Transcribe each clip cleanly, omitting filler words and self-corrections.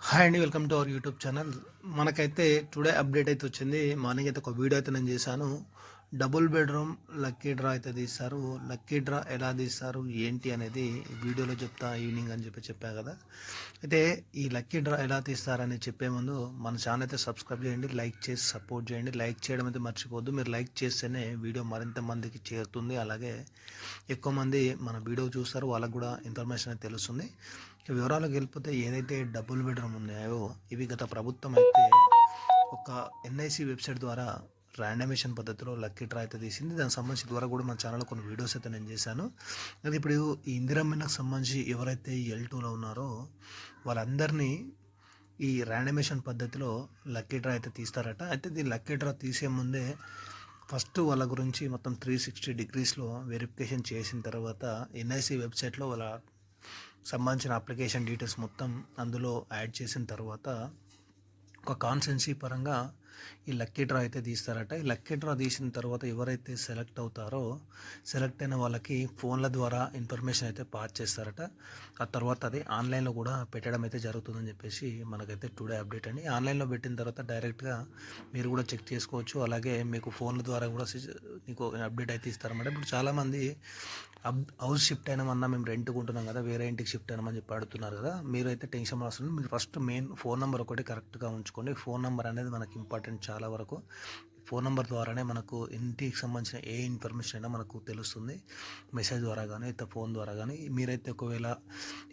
Hi అండి, welcome to our YouTube channel. మనకైతే today update అయితే వచ్చింది. మార్నింగ్ అయితే ఒక వీడియో అయితే నేను చేశాను. డబుల్ బెడ్రూమ్ లక్కీ డ్రా అయితే తీస్తారు. లక్కీ డ్రా ఎలా తీస్తారు ఏంటి అనేది వీడియోలో చెప్తా ఈవినింగ్ అని చెప్పా కదా. అయితే ఈ లక్కీ డ్రా ఎలా తీస్తారని చెప్పే ముందు మన ఛానల్ అయితే సబ్స్క్రైబ్ చేయండి, లైక్ చేసి సపోర్ట్ చేయండి. లైక్ చేయడం అయితే మర్చిపోద్దు. మీరు లైక్ చేస్తేనే వీడియో మరింత మందికి చేరుతుంది. అలాగే ఎక్కువ మంది మన వీడియో చూస్తారు, వాళ్ళకు కూడా ఇన్ఫర్మేషన్ అయితే తెలుస్తుంది. వివరాలకు వెళ్ళిపోతే ఏదైతే డబుల్ బెడ్రూమ్ ఉన్నాయో ఇవి గత ప్రభుత్వం అయితే ఒక ఎన్ఐసి వెబ్సైట్ ద్వారా ర్యాండమేషన్ పద్ధతిలో లక్కీ డ్రా అయితే తీసింది. దానికి సంబంధించి ద్వారా కూడా మన ఛానల్లో కొన్ని వీడియోస్ అయితే నేను చేశాను. అది ఇప్పుడు ఈ ఇందిరమ్మకి సంబంధించి ఎవరైతే L2లో ఉన్నారో వాళ్ళందరినీ ఈ ర్యాండమేషన్ పద్ధతిలో లక్కీ డ్రా అయితే తీస్తారట. అయితే ఈ లక్కీ డ్రా తీసే ముందే ఫస్ట్ వాళ్ళ గురించి మొత్తం 360 డిగ్రీస్లో వెరిఫికేషన్ చేసిన తర్వాత ఎన్ఐసి వెబ్సైట్లో వాళ్ళ సంబంధించిన అప్లికేషన్ డీటెయిల్స్ మొత్తం అందులో యాడ్ చేసిన తర్వాత ఒక కాన్సెన్సీ పరంగా ఈ లక్కీ డ్రా అయితే తీస్తారట. ఈ లక్కీ డ్రా తీసిన తర్వాత ఎవరైతే సెలెక్ట్ అవుతారో సెలెక్ట్ అయిన వాళ్ళకి ఫోన్ల ద్వారా ఇన్ఫర్మేషన్ అయితే పాస్ చేస్తారట. ఆ తర్వాత అది ఆన్లైన్లో కూడా పెట్టడం అయితే జరుగుతుందని చెప్పేసి మనకైతే టుడే అప్డేట్ అండి. ఆన్లైన్లో పెట్టిన తర్వాత డైరెక్ట్గా మీరు కూడా చెక్ చేసుకోవచ్చు. అలాగే మీకు ఫోన్ల ద్వారా కూడా మీకు అప్డేట్ అయితే ఇస్తారన్నమాట. ఇప్పుడు చాలామంది హౌస్ షిఫ్ట్ అయినామన్నా మేము రెంట్కి ఉంటున్నాం కదా, వేరే ఇంటికి షిఫ్ట్ అయినామని చెప్పి అడుగుతున్నారు కదా. మీరైతే టెన్షన్ అవసరం. మీరు ఫస్ట్ మెయిన్ ఫోన్ నెంబర్ ఒకటి కరెక్ట్గా ఉంచుకోండి. ఫోన్ నెంబర్ అనేది మనకి ఇంపార్టెంట్ చాలా వరకు. ఫోన్ నెంబర్ ద్వారానే మనకు ఇంటికి సంబంధించిన ఏ ఇన్ఫర్మేషన్ అయినా మనకు తెలుస్తుంది, మెసేజ్ ద్వారా కానీ ఇతర ఫోన్ ద్వారా కానీ. మీరైతే ఒకవేళ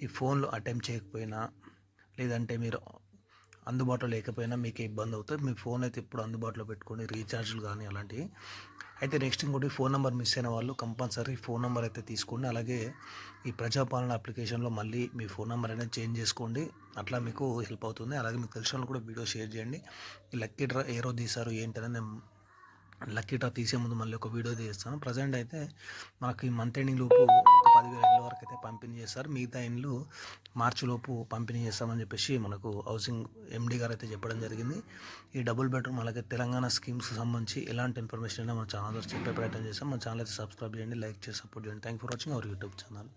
ఈ ఫోన్లో అటెంప్ట్ చేయకపోయినా లేదంటే మీరు అందుబాటులో లేకపోయినా మీకు ఇబ్బంది అవుతుంది. మీ ఫోన్ అయితే ఇప్పుడు అందుబాటులో పెట్టుకోండి, రీఛార్జ్లు కానీ అలాంటివి. అయితే నెక్స్ట్ ఇంకోటి, ఫోన్ నెంబర్ మిస్ అయిన వాళ్ళు కంపల్సరీ ఫోన్ నెంబర్ అయితే తీసుకోండి. అలాగే ఈ ప్రజాపాలన అప్లికేషన్లో మళ్ళీ మీ ఫోన్ నెంబర్ అనేది చేంజ్ చేసుకోండి. అట్లా మీకు హెల్ప్ అవుతుంది. అలాగే మీకు తెలిసిన వాళ్ళు కూడా వీడియో షేర్ చేయండి. ఈ లక్కీ డ్రా ఏ రోజు తీశారు ఏంటనేది నేను లక్కీ డ్రా తీసే ముందు మళ్ళీ ఒక వీడియో తీస్తాను. ప్రజెంట్ అయితే మనకి మంత్ ఎండింగ్ లోపు ఒక 10,000 ఇండ్ల వరకు అయితే పంపిణీ చేస్తారు. మిగతా ఇండ్లు మార్చి లోపు పంపిణీ చేస్తామని చెప్పేసి మనకు హౌసింగ్ ఎండి గారు అయితే చెప్పడం జరిగింది. ఈ డబుల్ బెడ్రూమ్ అలాగే తెలంగాణ స్కీమ్స్ సంబంధించి ఎలాంటి ఇన్ఫర్మేషన్ అయినా మన ఛానల్ ద్వారా చెప్పే ప్రయత్నం చేస్తాం. మన ఛానల్ అయితే సబ్స్క్రైబ్ చేయండి, లైక్ చేసి సపోర్ట్ చేయండి. Thank for watching our YouTube channel.